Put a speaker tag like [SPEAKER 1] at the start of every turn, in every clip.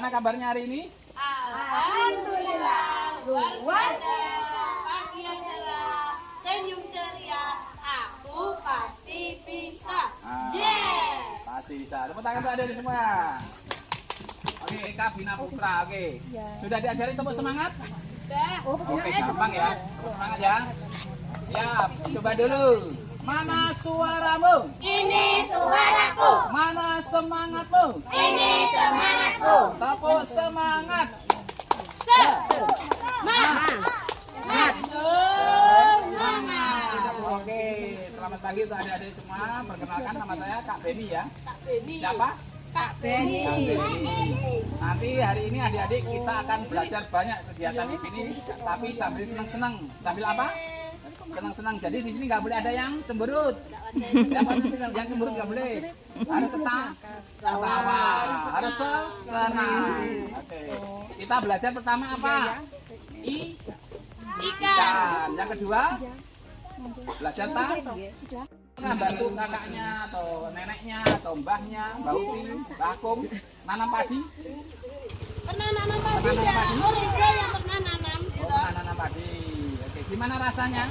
[SPEAKER 1] Gimana kabarnya hari ini?
[SPEAKER 2] Alhamdulillah, luar biasa. Pagi yang cerah, senyum ceria, aku pasti bisa. Yes.
[SPEAKER 1] Pasti bisa. Tepuk tangan untuk adik semua. Oke, Eka Bina Putra. Oke. Sudah diajarin tepuk semangat?
[SPEAKER 2] Sudah.
[SPEAKER 1] Oke, gampang ya. Tepuk semangat ya. Siap. Coba dulu. Mana suaramu?
[SPEAKER 2] Ini suaraku.
[SPEAKER 1] Mana semangatmu?
[SPEAKER 2] Ini semangatku.
[SPEAKER 1] Tepuk semangat.
[SPEAKER 2] Semangat.
[SPEAKER 1] Oke, selamat pagi untuk adik-adik semua. Perkenalkan, nama saya Kak Beni ya.
[SPEAKER 2] Kak Beni.
[SPEAKER 1] Siapa?
[SPEAKER 2] Kak Beni.
[SPEAKER 1] Nanti hari ini adik-adik kita akan belajar banyak kegiatan di sini, tapi sambil senang-senang. Sambil apa? Senang-senang. Jadi di sini nggak boleh ada yang cemberut. Yang cemberut nggak boleh. Harus ketawa, harus senang. Oke. Kita belajar pertama apa? Ikan. Yang kedua, belajar bantu kakaknya atau neneknya atau mbahnya, Mbak Uti, Mbak Akum, nanam padi.
[SPEAKER 2] Pernah nanam padi ya? Oh, Reza yang pernah nanam.
[SPEAKER 1] Oh, pernah nanam padi. Oke, gimana rasanya?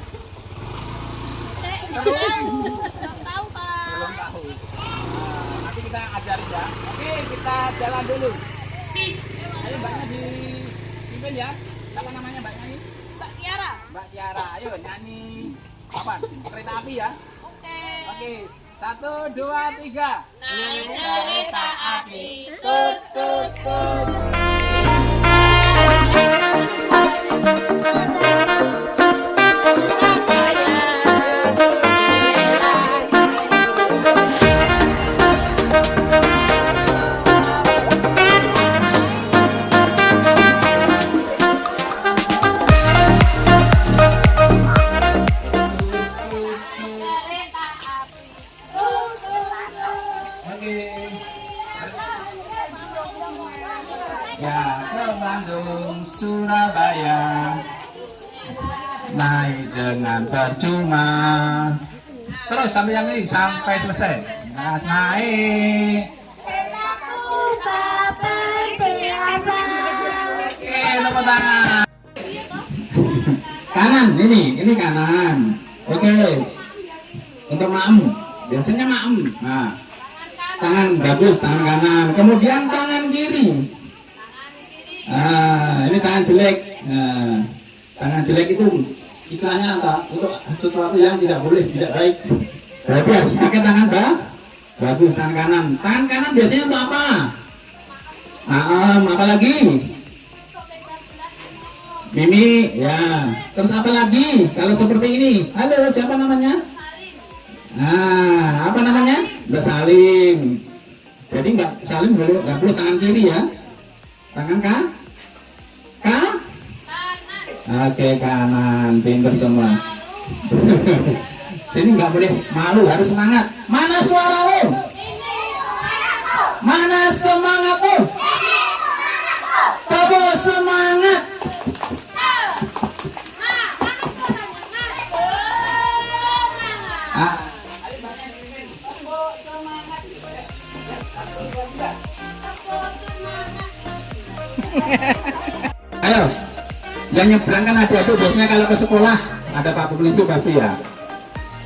[SPEAKER 2] Belum tahu, Pak.
[SPEAKER 1] Belum tahu. Nanti kita ajarin ya. Oke, kita jalan dulu. Ayo mbaknya dipimpin ya. Siapa namanya mbaknya ini?
[SPEAKER 2] Mbak Tiara.
[SPEAKER 1] Mbak Tiara. Ayo nyanyi apa? Kereta api ya. Oke, 1, 2, 3.
[SPEAKER 2] Naik kereta api, tut tut tut.
[SPEAKER 1] Ya, ke Bandung, Surabaya, naik dengan percuma. Terus sampai yang ini sampai selesai. Nah, naik. Oke, tepuk tangan. Kanan, ini kanan. Oke. Untuk maem, biasanya maem. Nah, tangan bagus, tangan kanan. Kemudian tangan kiri. Ini tangan jelek. Nah, tangan jelek itu istilahnya apa? Untuk sesuatu yang tidak boleh, tidak baik. Berarti harus pakai tangan bagus, tangan kanan. Tangan kanan biasanya untuk apa? Apa lagi? Mimi, ya. Terus apa lagi? Kalau seperti ini, halo, siapa namanya? Apa namanya? Mbak Salim. Jadi nggak Salim nggak boleh tangan kiri ya. Tangan kan? Oke, kanan, pinter semua. Sini nggak boleh malu, harus semangat. Mana suaramu? Mana semangatmu? Tepuk semangat. Ayo, yang nyebrang kan ada bosnya kalau ke sekolah ada Pak Polisi pasti ya.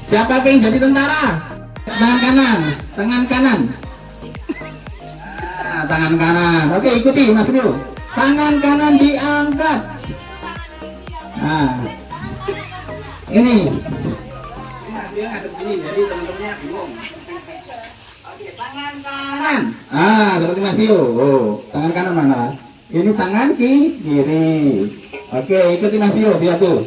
[SPEAKER 1] Siapa yang jadi tentara? Tangan kanan, tangan kanan. Tangan kanan. Oke, ikuti Mas Rio. Tangan kanan diangkat. Ini. Dia ngadep sini, jadi teman-temannya bingung. Oke, tangan kanan. Seperti Mas Rio. Oh, tangan kanan mana? Ini tangan kiri. Oke, ikuti Mas Rio, lihat tuh.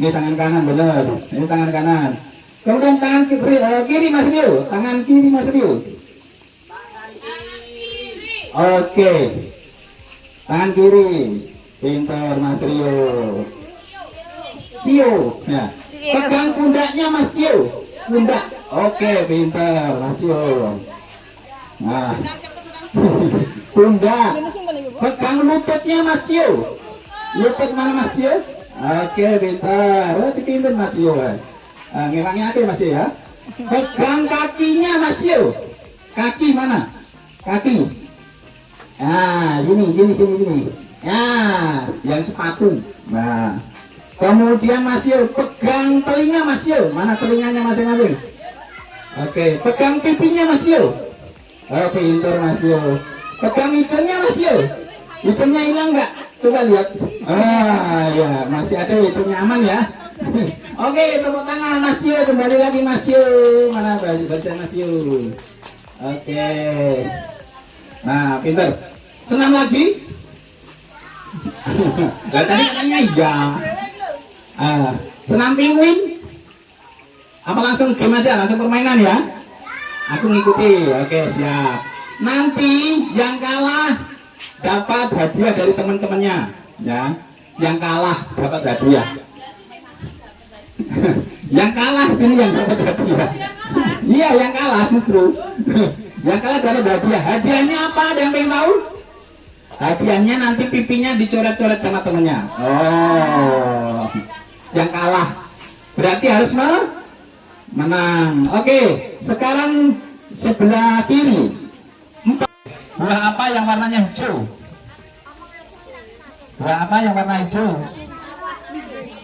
[SPEAKER 1] Ini tangan kanan, benar. Ini tangan kanan. Kemudian tangan kiri Mas Rio. Tangan kiri Mas Rio. Oke. Tangan kiri. Pintar Mas Rio. Cio. Ya. Pegang pundaknya Mas Cio. Pundak. Oke, pintar Mas Cio. Nah. Pundak. Pegang lututnya Mas Cio. Lutut mana Mas Cio? Oke, pintar. Dipimpin Mas Cio. Ngirangnya apa Mas Cio ya? Pegang kakinya Mas Cio. Kaki mana? Kaki. Nah, sini. Ya, yang sepatu. Nah, kemudian Mas Yo pegang telinga Mas Yo. Mana telinganya masing-masing? Oke, pegang pipinya Mas Yo. Oke, pintar Mas Yo. Pegang hidungnya Mas Yo. Hidungnya hilang nggak? Coba lihat. Ah, ya, masih ada hidungnya aman ya. Oke, tepuk tangan Mas Yo. Kembali lagi Mas Yo. Mana baca Mas Yo? Oke. Nah, pintar. Senam lagi? Lah tadi katanya iya. Senam penguin? Apa langsung game aja, langsung permainan ya? Aku ngikuti. Oke, siap. Nanti yang kalah dapat hadiah dari teman-temannya, ya. Yang kalah dapat hadiah. Yang kalah sini yang dapat hadiah. Iya, yang kalah justru. Yang kalah dapat hadiah. Hadiahnya apa? Ada yang pengen tahu? Hadiahnya nanti pipinya dicoret-coret sama temennya. Oh, yang kalah berarti harus menang. Oke, sekarang sebelah kiri. Buah apa yang warnanya hijau? Buah apa yang warna hijau?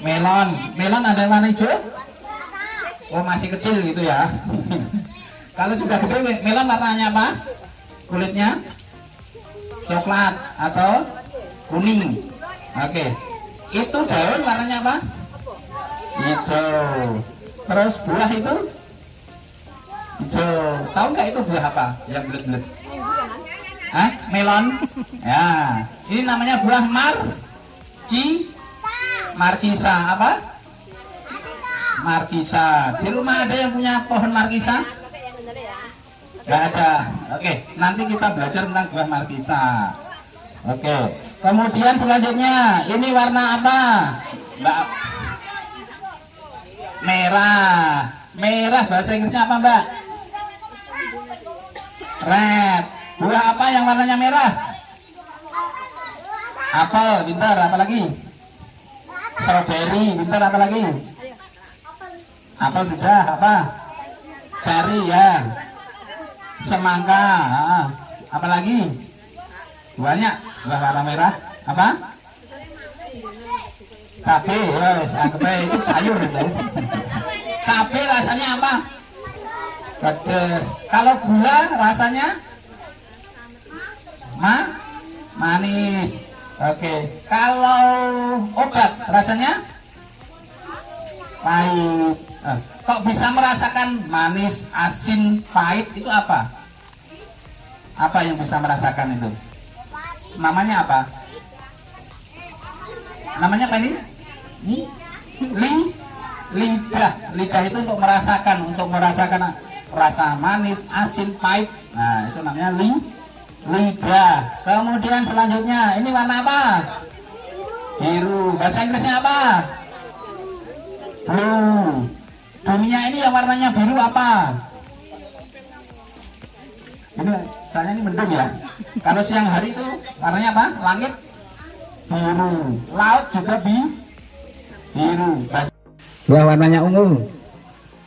[SPEAKER 1] Melon. Melon ada warna hijau? Oh, masih kecil gitu ya. Kalau sudah gede, melon warnanya apa? Kulitnya coklat atau kuning. Oke. Itu daun warnanya apa? Hijau. Terus buah itu hijau. Tahu nggak itu buah apa? Yang bulat-bulat. Hah? Melon. Ya. Ini namanya buah markisa. Apa? Markisa. Di rumah ada yang punya pohon markisa? Nggak ada. Oke, nanti kita belajar tentang buah markisa. Oke, kemudian selanjutnya ini warna apa, Mbak? Merah. Merah bahasa Inggrisnya apa, Mbak? Red. Buah apa yang warnanya merah? Apel, pintar. Apa lagi? Strawberry, pintar. Apa lagi? Apel sudah. Apa? Cari ya. Semangka. Apa lagi? Banyak. Buah warna merah. Apa? Cabe. Yes, itu sayur itu. Cabe rasanya apa? Pedas. Kalau gula rasanya manis. Oke. Kalau obat rasanya pahit. Kok bisa merasakan manis, asin, pahit itu apa? Apa yang bisa merasakan itu? Namanya apa? Namanya apa ini? Lidah. Lidah itu untuk merasakan rasa manis, asin, pahit. Nah, itu namanya lidah. Kemudian selanjutnya, ini warna apa? Biru. Bahasa Inggrisnya apa? Blue. Dunia ini yang warnanya biru apa? Ini soalnya ini mendung ya. Kalau siang hari itu warnanya apa? Langit biru. Laut juga biru. Buah warnanya ungu.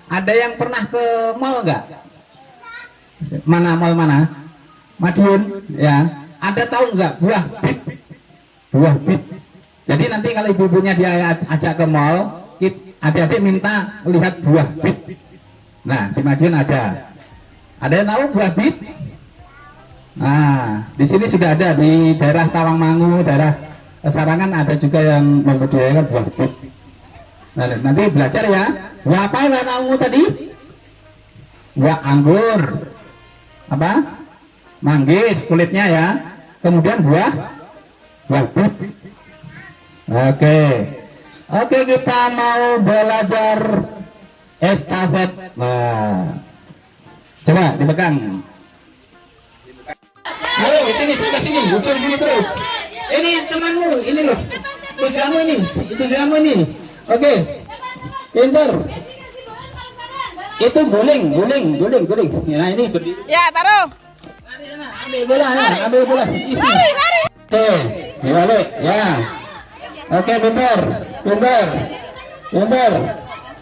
[SPEAKER 1] Ada yang pernah ke mall nggak? Mana mall mana? Madiun ya. Ada tahu nggak buah bit? Buah bit. Jadi nanti kalau ibu-ibunya dia ajak ke mall, adik-adik minta lihat buah bit. Nah, di Madiun ada. Ada yang tahu buah bit? Nah, di sini sudah ada di daerah Tawangmangu, daerah Sarangan ada juga yang membudidayakan buah bit. Nah, nanti belajar ya. Buah apa warna ungu tadi? Buah anggur. Apa? Manggis kulitnya ya. Kemudian buah bit. Oke, kita mau belajar estafet. Nah, coba dipegang. Ayo sini, sebelah sini, ujung dulu terus. Ini temanmu, ini loh. Tujuanmu ini. Oke, pintar. Itu guling. Nah ini berdiri.
[SPEAKER 2] Ya, taruh.
[SPEAKER 1] Ambil bola, isi. Oke, dibalik, ya. Oke, pintar.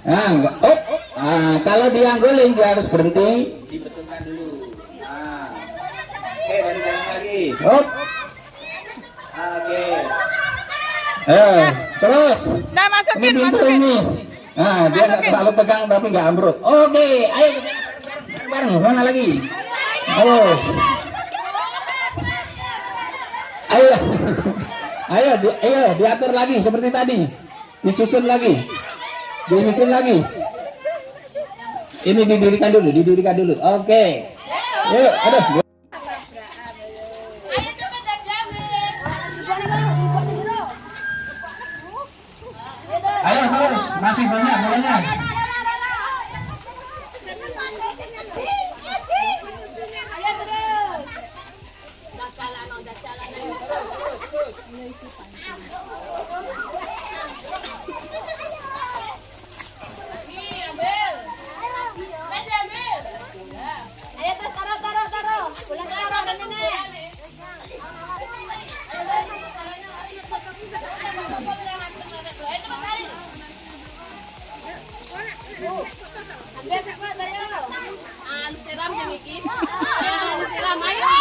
[SPEAKER 1] Nah, enggak. Kalau dia guling dia harus berhenti. Dibetulkan dulu. Oke, balik lagi. Hop. Oke. Terus.
[SPEAKER 2] Nah,
[SPEAKER 1] Ini
[SPEAKER 2] masukin,
[SPEAKER 1] pintu
[SPEAKER 2] masukin.
[SPEAKER 1] ini. Nah, dia nggak terlalu tegang tapi nggak ambruk. Oke, ayo bareng. Mana lagi? Ayo. Ayo. Ayo, diatur lagi seperti tadi. Disusun lagi. Ini didirikan dulu. Oke. Yuk, aduh.
[SPEAKER 2] Ayo cepet dan jamin.
[SPEAKER 1] Ayo terus, masih banyak bolanya.
[SPEAKER 2] Ayo terus taruh. Pulang taruh dan nenek. Siram yang iki. Siram ayo.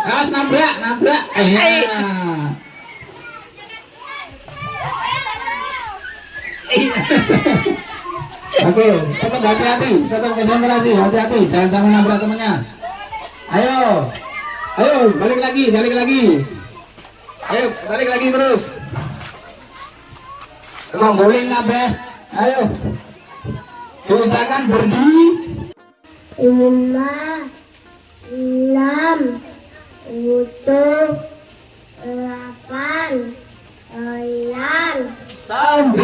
[SPEAKER 1] Awas nabrak. Oke, tetap hati-hati, tetap konsentrasi, hati-hati, jangan sampai nabrak temannya. Ayo, balik lagi. Ayo, balik lagi terus. Ngombolin kabeh. Ayo. Diusahakan berdiri.
[SPEAKER 3] 5, 6, 7, 8, 9,
[SPEAKER 1] 9.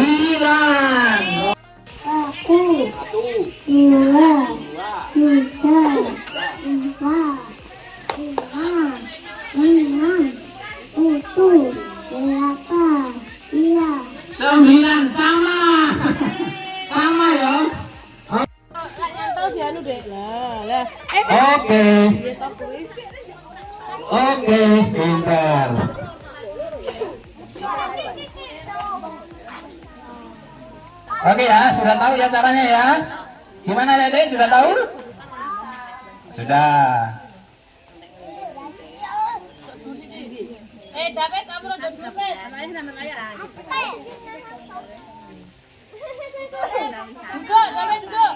[SPEAKER 3] 1, 2, 3, 4, 5, 6, 7, 8, 9.
[SPEAKER 1] 9 sama. Sama ya. Oke, pintar. Oke ya, sudah tahu ya caranya ya. Gimana Dede, sudah tahu? Sudah.
[SPEAKER 2] David, kamu udah duduk. Duduk, David, duduk.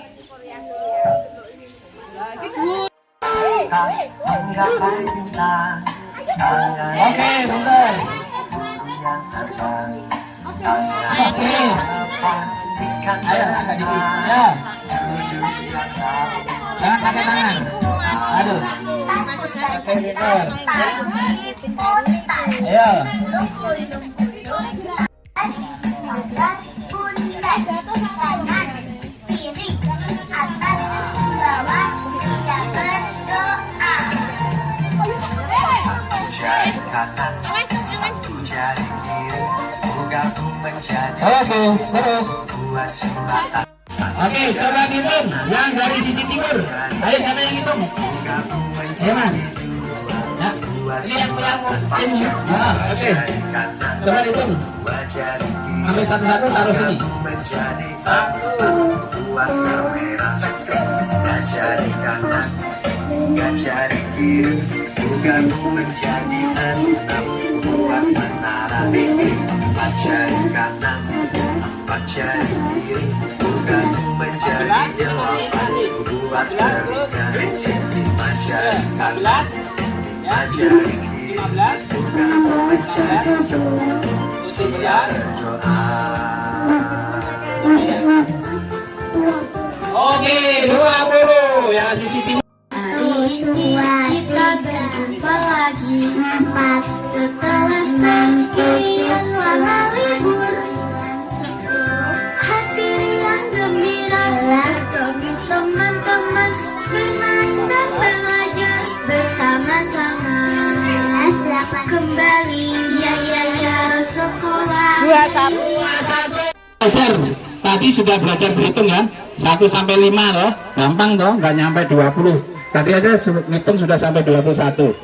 [SPEAKER 1] Oke, bentar. Oke. Ayo, agak dikit. Ya. Jangan pakai tangan. Aduh. Oke, bentar. Ayo. Oke, terus. Oke, coba hitung yang dari sisi timur. Ayo siapa yang hitung? Ya mas. Ya. Ini yang punya tim. Oke. Coba hitung. Ambil satu-satu taruh sini. 20 yang sisi timur.
[SPEAKER 3] Hari tua kita berjumpa lagi 4 setelah sekian
[SPEAKER 1] belajar. Tadi sudah belajar berhitung ya. 1 sampai 5 loh. Gampang toh, nggak nyampe 20. Tadi aja hitung sudah sampai 21.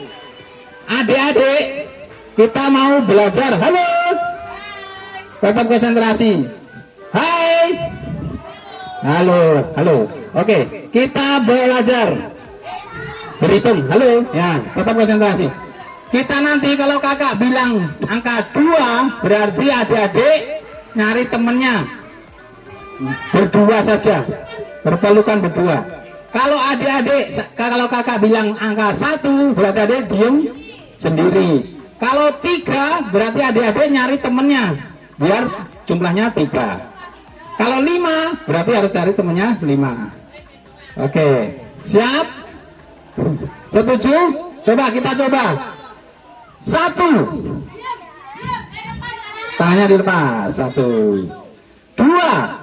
[SPEAKER 1] Adik-adik, kita mau belajar. Halo. Tetap konsentrasi. Hai. Halo, halo. Oke, kita belajar berhitung. Halo, ya, tetap konsentrasi. Kita nanti kalau kakak bilang angka 2, berarti adik-adik nyari temennya berdua saja, berpelukan berdua. Kalau adik-adik, kalau kakak bilang angka 1, berarti adik diem sendiri. Kalau 3, berarti adik-adik nyari temennya biar jumlahnya 3. Kalau 5, berarti harus cari temennya 5. Oke, siap? Setuju? Coba kita coba. 1, tangannya dilepas. 1, 2,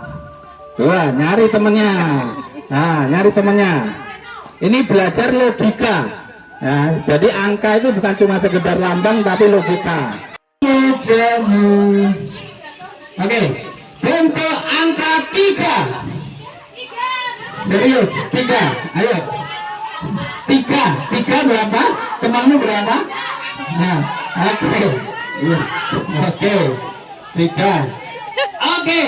[SPEAKER 1] nyari temennya. Nah, nyari temennya. Ini belajar logika. Ya, jadi angka itu bukan cuma sekedar lambang, tapi logika. Oke, untuk angka 3. Serius, 3. Ayo. 3 berapa? Temanmu berapa? Nah, oke. Oke. 3. Oke.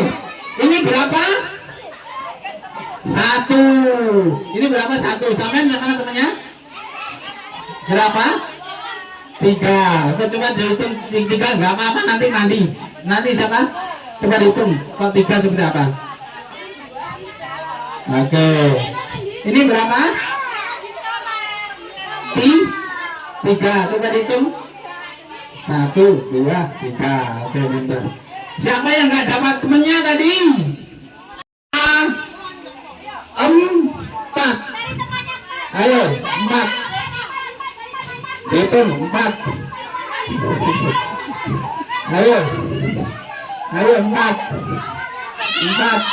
[SPEAKER 1] Ini berapa? 1. Ini berapa? 1. Sampai mana temannya? Berapa? 3. Oke, coba dihitung 3. Enggak apa-apa, nanti siapa? Coba dihitung. Kalau 3 seperti apa? Oke. Ini berapa? 3. Coba dihitung. 1, 2, 3. Oke, bentar. Siapa yang nggak dapat temennya tadi? 4. Ayo, 4. Hitung 4. Ayo, 4. 4.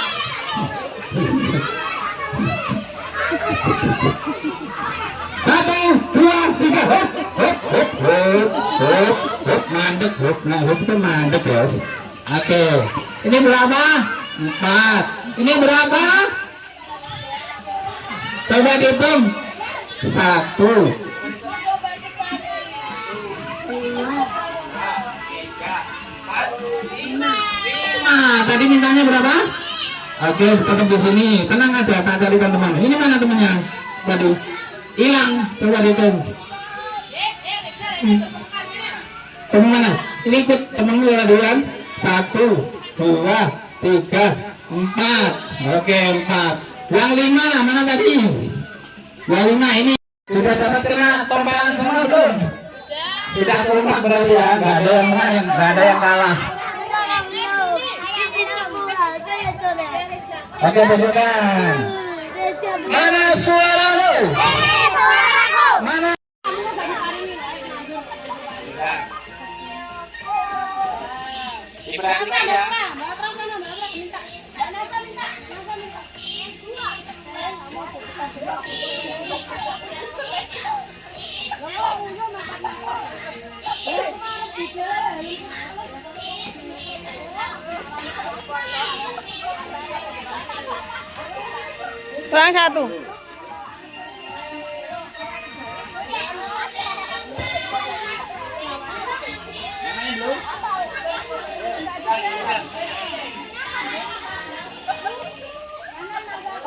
[SPEAKER 1] Satu, 2, 3. Hop, mandek, hop. Nah, hop itu mandek, guys. Oke, ini berapa? 4. Ini berapa? Coba dihitung. 1. 5. Tadi mintanya berapa? Oke, tetap di sini. Tenang aja, tak carikan teman. Ini mana temannya? Tadi hilang. Coba dihitung. Teman mana? Ini ikut temanmu ya duluan. 1, 2, 3, 4. Oke, 4. Yang 5 mana tadi? Yang 5 ini sudah dapat kena tompalan semua belum? Sudah kompak berarti ya. Nggak ada yang menang, nggak ada yang kalah. Oke, tunjukkan. Mana suaramu? Mana? Diperhatikan ya.
[SPEAKER 2] Kurang 1.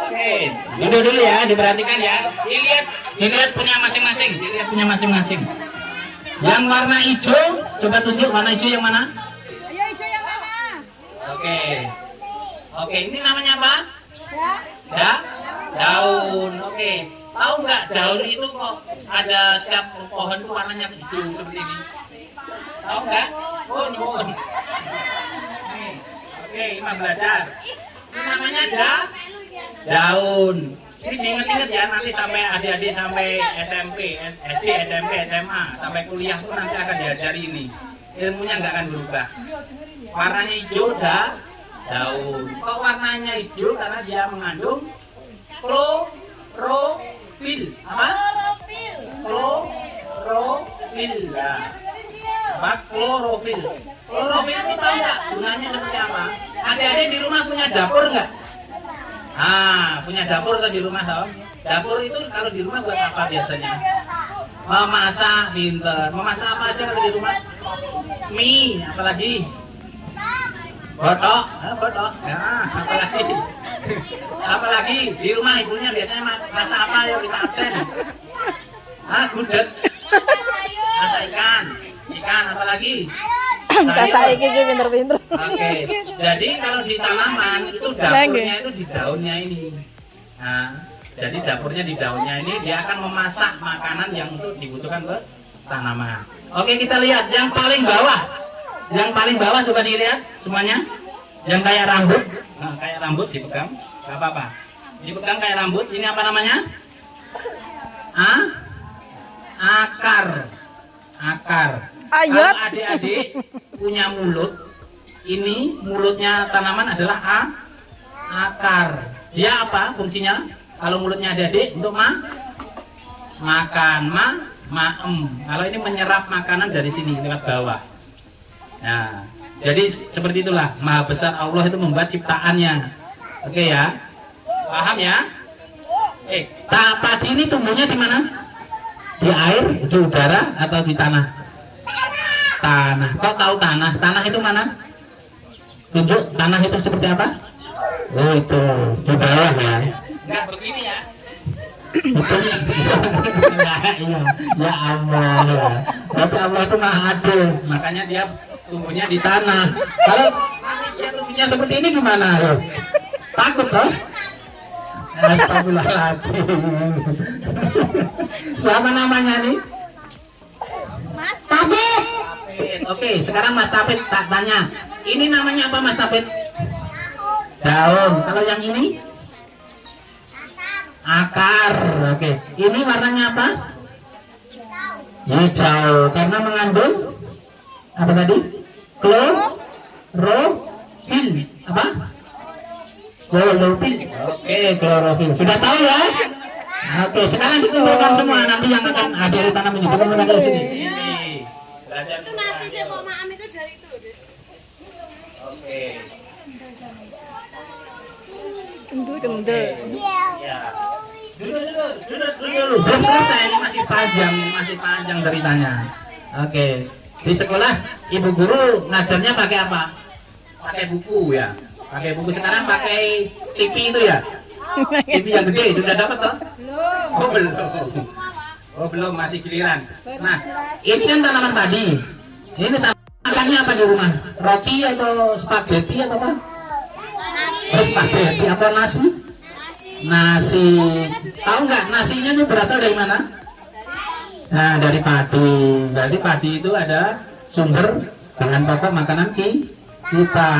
[SPEAKER 1] Oke, dulu ya, diperhatikan ya. Dilihat punya masing-masing. Yang warna hijau, coba tunjuk warna hijau yang mana?
[SPEAKER 2] Ayo hijau yang mana?
[SPEAKER 1] Oke, ini namanya apa? Daun. Oke, tahu nggak daun itu kok ada setiap pohon itu warnanya hijau seperti ini? Tahu nggak? Oh, nyuwun. Oke, Imam belajar. Ini namanya daun. Ini diingat-ingat ya, nanti sampai adik-adik sampai SMP, SD, SMP, SMA, sampai kuliah pun nanti akan diajari ini. Ilmunya nggak akan berubah. Warnanya hijau daun. Kok warnanya hijau? Karena dia mengandung klorofil. Apa? Klorofil. Nah, apa? Klorofil. Klorofil itu tahu nggak gunanya seperti apa? Adik-adik di rumah punya dapur nggak? Punya dapur atau di rumah toh? Dapur itu kalau di rumah buat apa biasanya? Memasak, pinter. Memasak apa aja kalau di rumah? Mie, apalagi? Botok, botok. Ya, apalagi? Apalagi di rumah ibunya biasanya masak apa ya kita absen? Gudeg. Masak ikan, apalagi?
[SPEAKER 4] Saya iki pinter-pinter.
[SPEAKER 1] Oke. Jadi kalau di tanaman itu dapurnya itu di daunnya ini. Nah, jadi dapurnya di daunnya ini dia akan memasak makanan yang untuk dibutuhkan ke tanaman. Oke, kita lihat yang paling bawah. Yang paling bawah coba dilihat semuanya. Yang kayak rambut. Nah, kayak rambut dipegang. Gak apa-apa. Dipegang kayak rambut. Ini apa namanya? Akar.
[SPEAKER 4] Ayat.
[SPEAKER 1] Kalau adik-adik punya mulut, ini mulutnya tanaman adalah akar. Dia apa fungsinya? Kalau mulutnya adik-adik untuk makan, maem. Kalau ini menyerap makanan dari sini lewat bawah. Nah, jadi seperti itulah Maha Besar Allah itu membuat ciptaannya. Oke ya, paham ya? Padi ini tumbuhnya di mana? Di air, di udara, atau di tanah? Tanah. Kok tahu tanah? Tanah itu mana? Tunjuk tanah itu seperti apa? Oh itu di bawah ya. Enggak begini ya. Itu iya. Ya Allah ya. Tapi Allah itu maha adil. Makanya dia tumbuhnya di tanah. Kalau dia tumbuhnya seperti ini gimana? Takut toh? Astagfirullahaladzim. Siapa namanya nih?
[SPEAKER 2] Mas
[SPEAKER 3] Tabit.
[SPEAKER 1] Oke, sekarang Mas Tapit tak tanya. Ini namanya apa Mas Tapit? Daun. Kalau yang ini? Akar. Oke. Ini warnanya apa? Hijau. Karena mengandung apa tadi? Klorofil. Apa? Klorofil. Oke, klorofil. Sudah tahu ya? Oke, sekarang dikumpulkan semua nanti yang akan hadir di tanam ini. Dikumpulkan dari sini.
[SPEAKER 2] itu nasi saya mau maam itu dari itu.
[SPEAKER 1] Oke.
[SPEAKER 4] Gendut.
[SPEAKER 1] Ya. Dulu. Belum selesai, ini masih panjang ceritanya. Oke. Di sekolah ibu guru ngajarnya pakai apa? Pakai buku ya. Pakai buku. Sekarang pakai TV itu ya. TV yang gede sudah dapat toh? Belum. Oh belum, masih giliran. Nah, ini kan tanaman padi. Ini makannya apa di rumah? Roti atau spaghetti atau apa? Spaghetti apa nasi? Nasi. Tahu nggak nasinya itu berasal dari mana? Nah, dari padi. Berarti padi itu ada sumber bahan pokok makanan kita.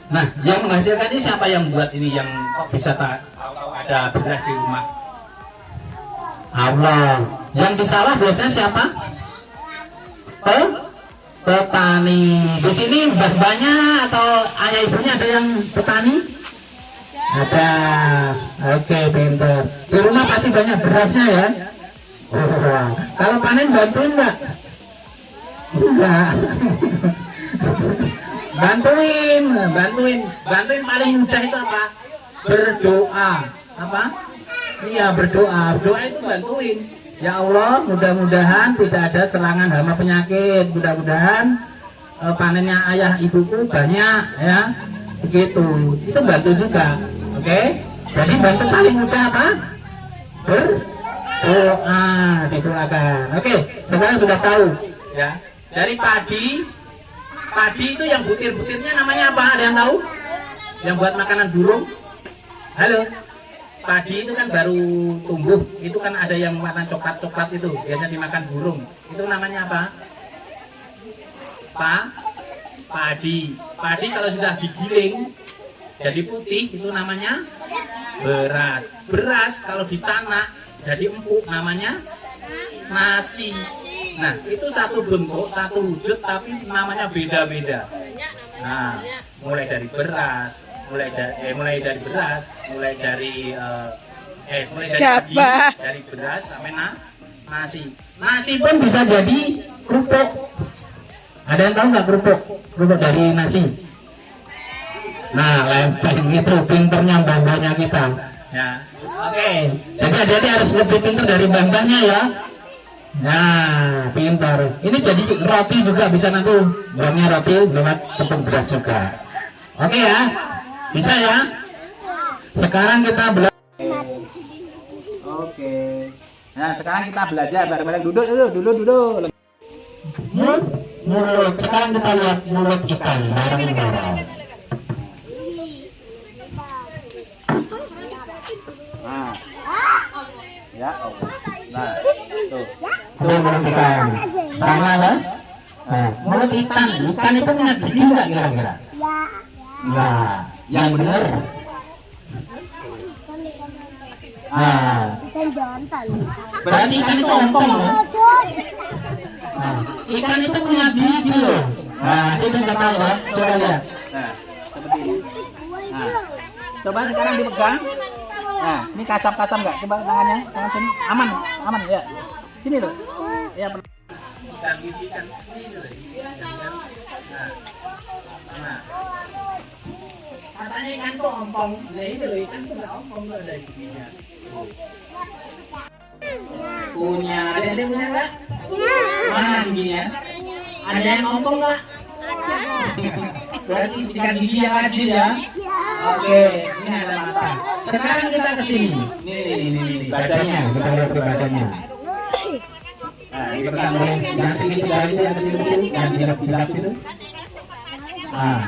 [SPEAKER 1] Nah, yang menghasilkan ini siapa yang buat ini? Yang kok bisa ada beras di rumah? Allah. Yang disawah biasanya siapa? Petani. Di sini mbah-mbahnya atau ayah ibunya ada yang petani? Ada. Oke, pintar. Di rumah pasti banyak berasnya ya. Oh, kalau panen bantuin nggak? Enggak. Bantuin paling mudah itu apa? Berdoa. Apa? Iya, berdoa itu bantuin. Ya Allah, mudah-mudahan tidak ada serangan hama penyakit. Mudah-mudahan panennya ayah ibuku banyak ya. Begitu. Itu bantu juga. Oke? Jadi bantu paling mudah apa? Berdoa, didoakan. Oke, sekarang sudah tahu ya. Dari padi itu yang butir-butirnya namanya apa? Ada yang tahu? Yang buat makanan burung? Halo? Padi itu kan baru tumbuh, itu kan ada yang warna coklat-coklat itu, biasa dimakan burung. Itu namanya apa? Padi. Padi kalau sudah digiling jadi putih itu namanya beras. Beras kalau ditanam jadi empuk namanya nasi. Nah, itu satu bentuk, satu wujud tapi namanya beda-beda. Nah, mulai dari beras, mulai dari beras sampai nasi. Nasi pun bisa jadi kerupuk. Ada yang tahu nggak kerupuk? Kerupuk dari nasi. Nah, lempeng itu pinternya mbah-mbahnya kita. Ya, oke. Jadi adik-adik harus lebih pintar dari mbah-mbahnya ya. Nah, pintar. Ini jadi roti juga bisa nanti buatnya roti lewat tepung beras juga. Oke ya, bisa ya. Sekarang kita belajar. Oke. Nah, sekarang kita belajar bareng-bareng. Duduk. Mulut. Sekarang kita lihat mulut ikan bareng-bareng. Nah, ya, nah, tuh mulut ikan. Sama ya? Nah, mulut ikan itu punya gigi nggak kira-kira? Nah, yang benar. Nah,
[SPEAKER 3] Ikan jantan.
[SPEAKER 1] berarti ikan itu ompong loh. Nah, ikan itu punya gigi loh. Nah, itu kita tahu ya. Coba lihat. Nah, seperti ini. Nah, coba sekarang dipegang. Nah, ini kasam-kasam nggak? Coba tangannya, tangan sini. Aman ya. Sini loh. Ya, katanya ikan tuh ompong. Nah, itu loh, ikan tuh nggak ompong loh ada giginya. Punya, ada punya nggak? Mana giginya? Ada yang ompong nggak? Berarti sikat gigi yang rajin ya. Oke, ini ada mata. Sekarang kita ke sini. Nih, badannya. Kita lihat ke badannya. Nah, ini pertama yang segini dari itu yang kecil-kecil, yang dilap-dilap itu. Nah,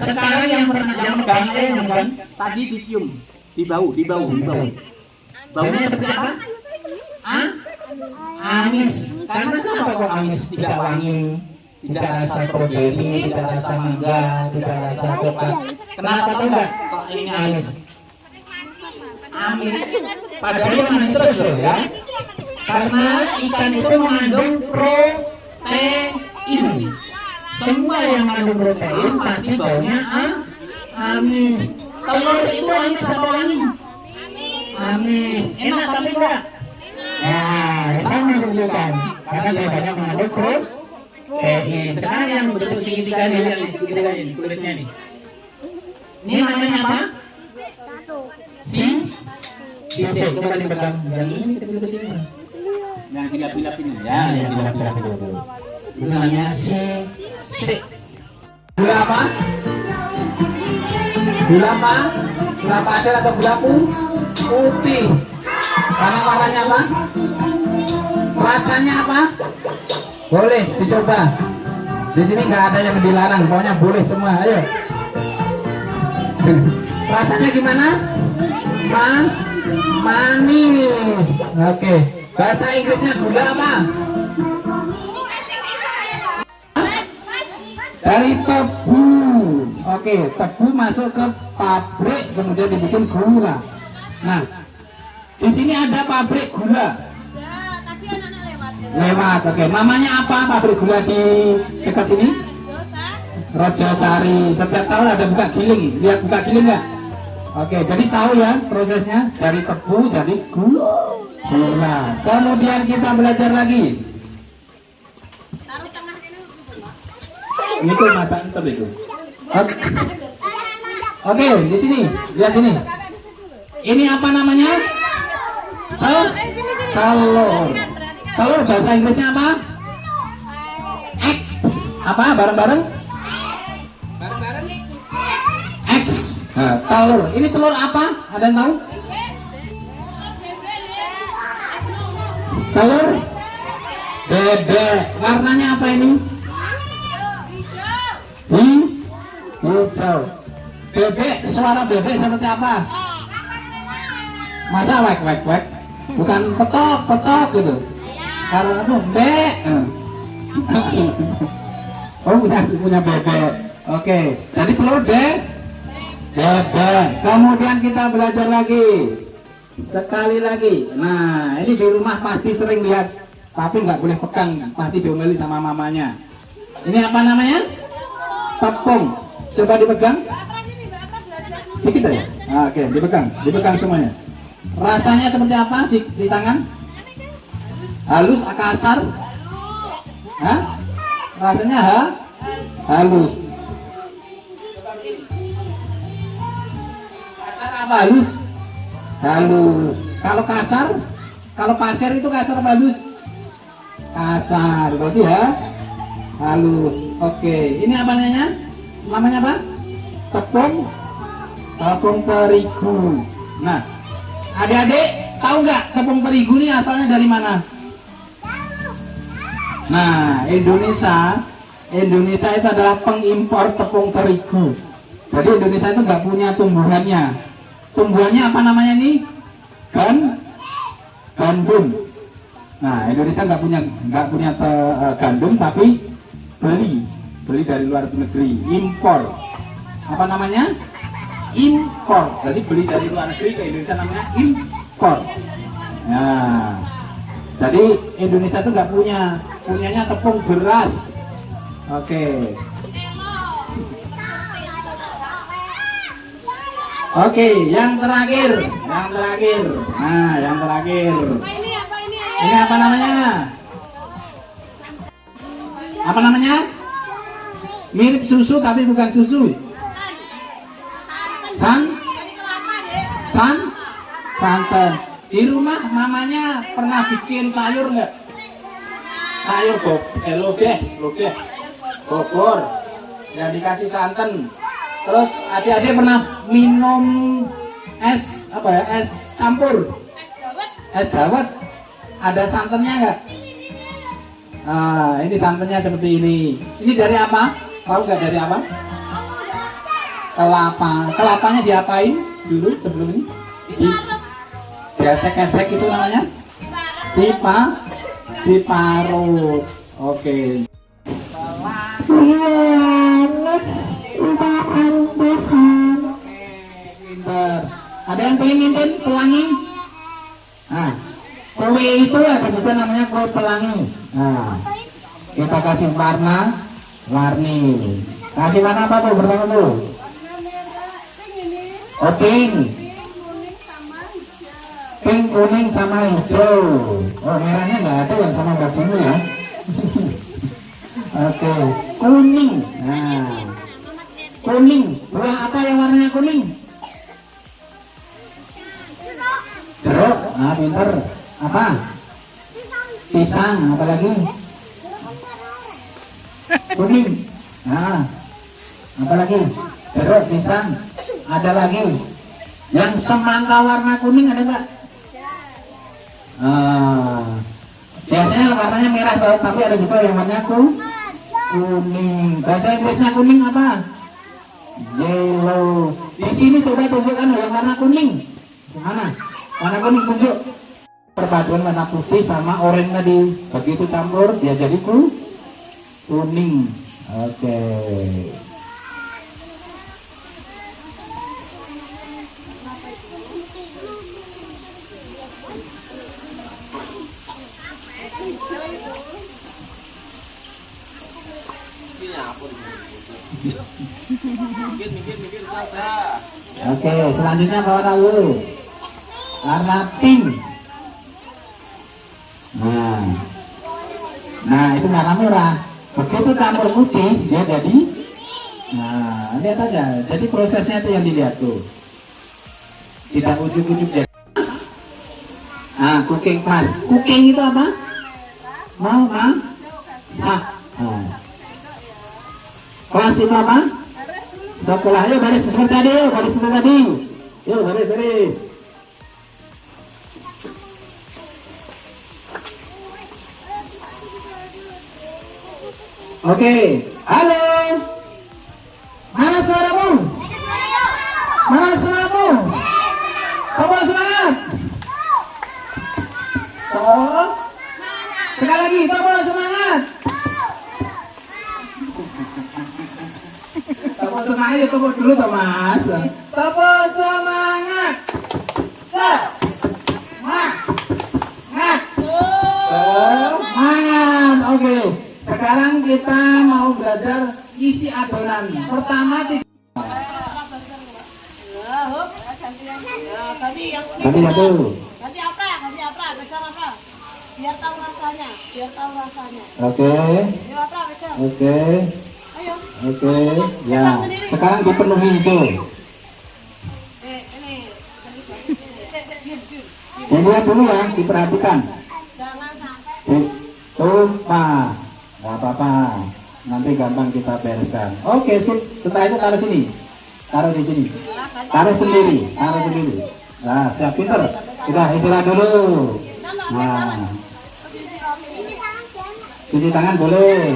[SPEAKER 1] sekarang yang megang tadi dicium di bau. Baunya seperti apa? Amis. Karena kenapa kok amis? Tidak wangi, tidak rasa stroberi, tidak rasa mangga, tidak rasa coklat. Kenapa tuh enggak? Kok ini amis? Amis. Padahal yang terus loh ya. Karena ikan itu mengandung protein. Semua yang mengandung protein pasti baunya amis. Telur itu amis apa wangi? Amis. Enak tapi enggak? Nah, sama seperti ikan. Karena dia banyak mengandung protein. Sekarang yang bentuk segitiga ini, kulitnya nih. Ini namanya apa? Sisik. Coba dipegang. Yang ini kecil-kecil. Yang dilap-dilap ini. Ya, yang dilap-dilap itu. Itu namanya sisik. Gula apa? Gula pasir atau gula putih. Karena warnanya apa? Rasanya apa? Boleh dicoba. Di sini nggak ada yang dilarang, pokoknya boleh semua. Ayo. Rasanya gimana? Manis. Oke. Bahasa Inggrisnya gula apa? Dari tebu. Oke, tebu masuk ke pabrik kemudian dibikin gula. Nah, di sini ada pabrik gula.
[SPEAKER 2] Tadi anak-anak lewat.
[SPEAKER 1] Lewat. Oke, namanya apa pabrik gula di dekat sini? Rojosari. Setiap tahun ada buka giling. Lihat buka giling nggak? Oke, jadi tahu ya prosesnya dari tebu jadi gula. Kemudian kita belajar lagi.
[SPEAKER 2] Taruh tengah ini.
[SPEAKER 1] Ini tuh masak itu. Oke, di sini, lihat sini. Ini apa namanya? Telur. Telur bahasa Inggrisnya apa? Eggs. Apa? Bareng-bareng? Eggs. Nah, telur. Ini telur apa? Ada yang tahu? Telur bebek. Warnanya apa ini? Hijau. Bebek, suara bebek seperti apa? Masa wek. Bukan petok gitu. Karena itu bebek. Oh, punya bebek. Oke, jadi telur bebek. Kemudian kita belajar lagi. Sekali lagi. Nah, ini di rumah pasti sering lihat, tapi nggak boleh pegang, pasti diomeli sama mamanya. Ini apa namanya? Tepung. Coba dipegang. Sedikit aja. Oke, dipegang semuanya. Rasanya seperti apa di tangan? Halus, kasar? Hah? Rasanya halus. apa halus? Halus. Kalau kasar, kalau pasir itu kasar apa halus? Kasar. Berarti ya halus. Oke. Ini apa namanya? Namanya apa? Tepung terigu. Nah, adik-adik tahu nggak tepung terigu ini asalnya dari mana? Nah, Indonesia itu adalah pengimpor tepung terigu. Jadi Indonesia itu nggak punya tumbuhannya. Tumbuhannya apa namanya ini? Gandum. Nah, Indonesia nggak punya gandum, tapi beli dari luar negeri, impor. Apa namanya? Impor. Jadi beli dari luar negeri ke Indonesia namanya impor. Nah, jadi Indonesia itu nggak punyanya tepung beras. Oke. Oke, yang terakhir. Nah, yang terakhir. Ini apa namanya? Apa namanya? Mirip susu tapi bukan susu. Santan. Di rumah mamanya pernah bikin sayur nggak? Sayur lodeh, bobor, yang dikasih santan. Terus adik-adik pernah minum es apa ya? Es campur, es dawet. Ada santannya nggak? Nah, ini santannya seperti ini. Ini dari apa? Tahu nggak dari apa? Kelapa. Kelapanya diapain dulu sebelum ini? Digesek-gesek itu namanya? Diparut. Oke. Pinter. Ada yang pengen ngintin pelangi? Nah, kue itu ada juga namanya kue pelangi. Nah, kita kasih warni. Kasih warna apa tuh pertama tuh? Oh, pink, kuning sama hijau. Oh, merahnya nggak ada yang sama bajumu ya. Oke, kuning. Nah, kuning. Buah apa yang warnanya kuning? Jeruk. Nah, pinter. Apa? Pisang. Apa lagi? Kuning. Nah, apa lagi? Jeruk, pisang. Ada lagi. Yang semangka warna kuning ada nggak? Biasanya warnanya merah tapi ada juga yang warnanya kuning. Bahasa Inggrisnya kuning apa? Yellow. Di sini coba tunjukkan yang warna kuning. Mana? Warna kuning tunjuk. Perpaduan warna putih sama oranye tadi. Begitu campur dia jadi kuning. Oke. Oke, selanjutnya apa warna lu? Warna pink. Nah itu warna merah. Begitu campur putih dia jadi. Nah, lihat aja. Jadi prosesnya itu yang dilihat tuh. Tidak ujuk-ujuk ya. Nah, cooking class. Cooking itu apa? Mau masak. Kelas itu apa? Sekolah. Yuk baris seperti tadi. Yuk baris. Oke. Halo. Mana suaramu? Kamu semangat. Sekali lagi, kamu semangat. Semangat ya, tepuk dulu toh mas. Tepuk semangat. Semangat. Oke. Sekarang kita mau belajar isi adonan. Pertama Ganti apa? Besar apa? Biar tahu rasanya. Oke. Ayo. Oke. Ya. Sekarang dipenuhi itu. Ini. Dilihat dulu ya, diperhatikan.
[SPEAKER 2] Jangan sampai
[SPEAKER 1] Tumpah, nggak apa-apa. Nanti gampang kita bereskan. Oke, sip. Setelah itu taruh sini, taruh di sini, taruh sendiri, taruh sendiri. Nah, siap, pinter. Sudah, istirahat dulu. Nah, cuci tangan boleh.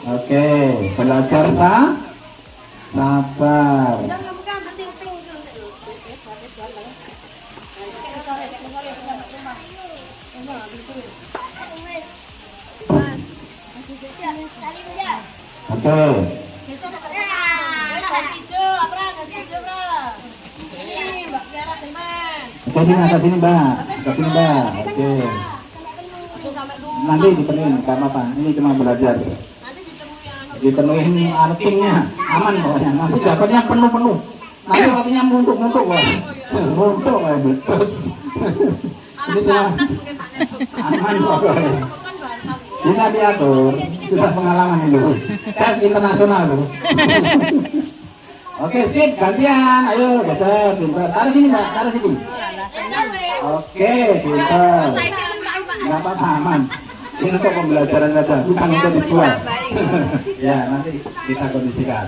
[SPEAKER 1] Oke, belajar sabar. Oke. Oke, sini atas sini, Mbak. Atas sini, Mbak. Oke. Nanti dipenuhin, nggak apa-apa. Ini cuma belajar. Dipenuhin artinya, aman pokoknya. Nanti dapatnya penuh-penuh. Nanti artinya muntuk-muntuk, kok. Muntuk, terus. Ini cuma aman pokoknya. Bisa diatur, sudah pengalaman itu. Cek internasional tuh. Oke, sip, gantian. Ayo, geser, pintar. Taruh sini, Mbak, taruh sini. Oke, pintar. Nggak apa-apa, aman. Ini untuk pembelajaran saja, bukan untuk dijual. Ya, nanti kita kondisikan.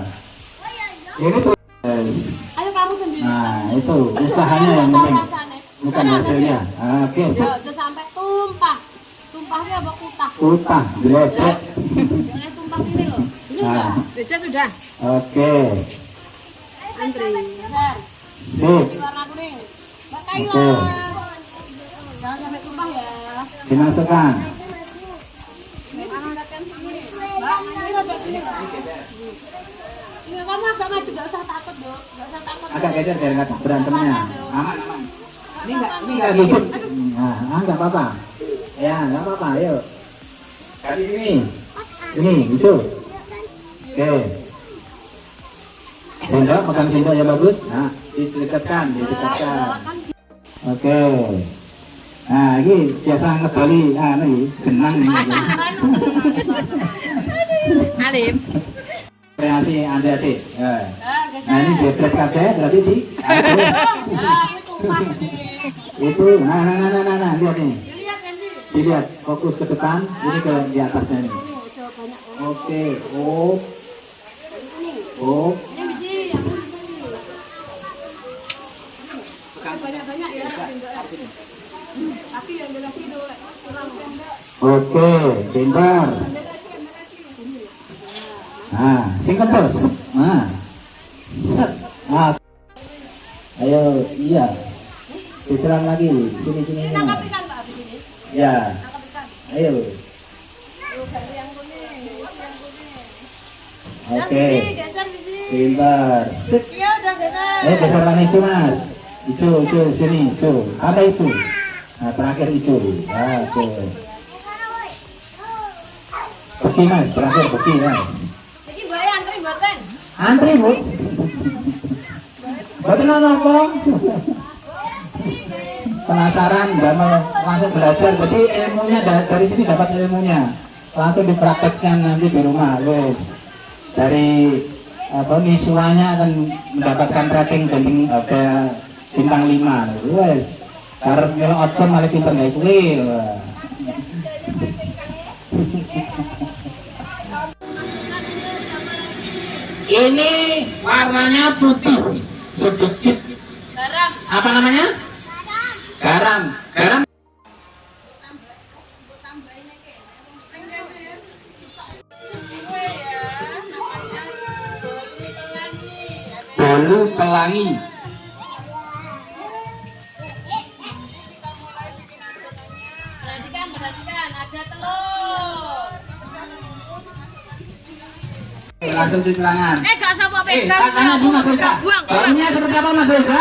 [SPEAKER 1] Ini tuh.
[SPEAKER 2] Ayo kamu sendiri.
[SPEAKER 1] Nah, itu usahanya yang penting, bukan hasilnya. Oke, sip.
[SPEAKER 2] Jangan sampai tumpah. Tumpahnya apa kutah?
[SPEAKER 1] Utah, geledek.
[SPEAKER 2] Jangan tumpah sini loh. Ini
[SPEAKER 1] Nah,
[SPEAKER 2] sudah.
[SPEAKER 1] oke,
[SPEAKER 2] Antri.
[SPEAKER 1] sip.
[SPEAKER 2] Warna kuning. Mbak
[SPEAKER 1] Oke.
[SPEAKER 2] Kayla. Jangan sampai tumpah ya.
[SPEAKER 1] Dimasukkan.
[SPEAKER 2] Ini kamu agak maju, gak usah takut dok, gak usah takut.
[SPEAKER 1] Agak geser biar nggak berantemnya. Aman, aman. Ini nggak gigit. Nah, nggak apa-apa. Ya, nggak apa-apa. Ayo. Kali sini. Ini, itu. Oke. Sendok, makan sendok yang bagus. Nah, didekatkan, didekatkan. Oke. Nah, ini biasa ngebali. Ah, ini senang nih.
[SPEAKER 2] Alim.
[SPEAKER 1] Kreasi adik-adik. Ya. Nah, ini jebret kabeh berarti di. Itu, nah, lihat ini. Dilihat, fokus ke depan, ini ke di atasnya ini. Oke, oh.
[SPEAKER 2] Banyak-banyak ya. Tapi yang jelas itu kurang.
[SPEAKER 1] Oke, pintar. Nah, singkat terus. Nah, set. Nah. Ayo, iya. Diterang lagi, sini.
[SPEAKER 2] Tangkap ikan Pak di sini.
[SPEAKER 1] Ya,
[SPEAKER 2] Tangkap ikan.
[SPEAKER 1] ayo.
[SPEAKER 2] Ganti yang kuning.
[SPEAKER 1] Oke,
[SPEAKER 2] Geser biji.
[SPEAKER 1] pintar. Set.
[SPEAKER 2] Iya udah geser.
[SPEAKER 1] Geser warna hijau, Mas. Hijau, sini, hijau. Apa hijau? Nah, terakhir hijau. Nah, hijau. Beki, Mas. Terakhir beki, Mas.
[SPEAKER 2] Iki bae antri mboten.
[SPEAKER 1] Antri, Bu. Boten apa? Penasaran, nggak mau langsung belajar. Jadi ilmunya dari sini dapat ilmunya. Langsung dipraktekkan nanti di rumah, guys. Dari apa misuanya akan mendapatkan rating bintang 5, guys. Karena kalau outcome malah pinter nggak kuil. Ini warnanya putih, sedikit.
[SPEAKER 2] Garam.
[SPEAKER 1] Apa namanya? Garam. Bolu pelangi.
[SPEAKER 2] Perhatikan, ada telur.
[SPEAKER 1] Langsung cuci tangan.
[SPEAKER 2] Gak usah bawa pegang.
[SPEAKER 1] Tangannya dulu Mas Reza.
[SPEAKER 2] Buang.
[SPEAKER 1] Baunya seperti apa Mas Reza?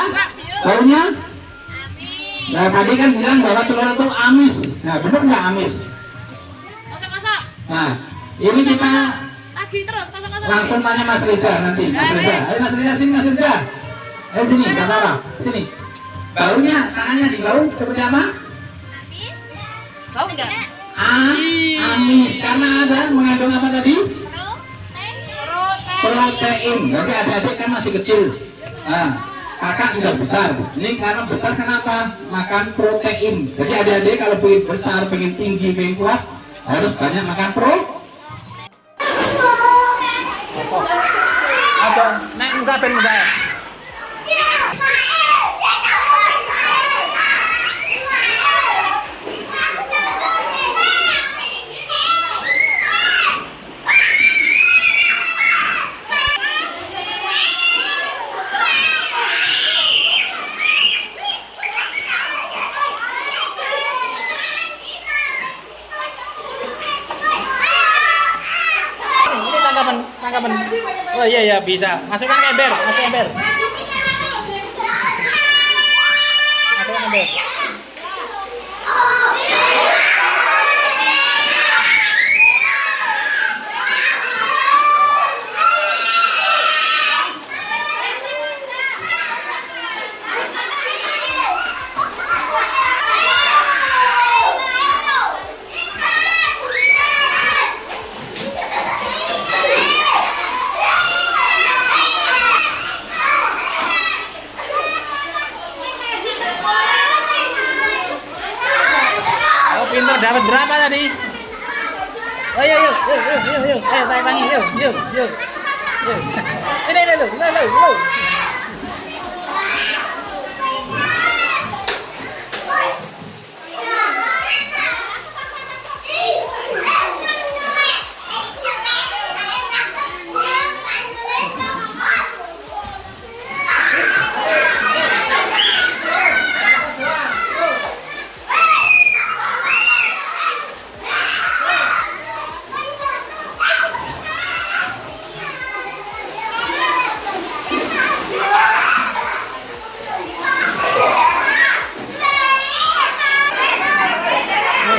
[SPEAKER 1] Baunya? Nah, tadi kan bilang bahwa telur itu amis. Nah, benar nggak amis?
[SPEAKER 2] Masak.
[SPEAKER 1] Nah, ini kita
[SPEAKER 2] Lagi terus, masak.
[SPEAKER 1] langsung tanya Mas Reza nanti. Mas Reza, ayo Mas Reza, sini Mas Reza. Ayo sini, nggak apa-apa. Sini. Baunya, tangannya di bau seperti apa?
[SPEAKER 2] Bau enggak?
[SPEAKER 1] Amis. Karena ada mengandung apa tadi? Protein. Berarti adik-adik kan masih kecil. Nah, Kakak sudah besar. Ini karena besar kenapa? Makan protein. Jadi adik-adik kalau pengen besar, pengen tinggi, pengen kuat, harus banyak makan
[SPEAKER 5] Aja, naik muka ben muka. Ini tangkapan. Oh iya bisa. Masukkan ke ember, masuk ember. Masukkan ember. Pinter dapat berapa tadi? Oh yuk. Ayo tarik panggil, yuk. Ini lu.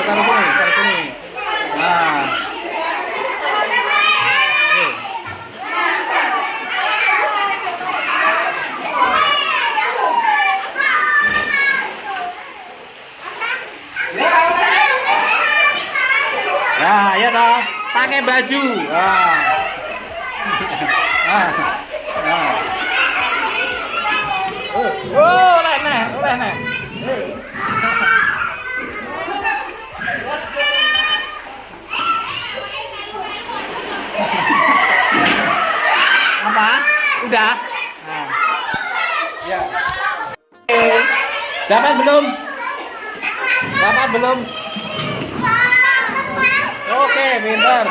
[SPEAKER 5] Taruh sini. Nah. Nah, ya toh, pakai baju. Oleh nih. Apa? Udah? Nah. Ya. Dapat belum? Oke, pintar.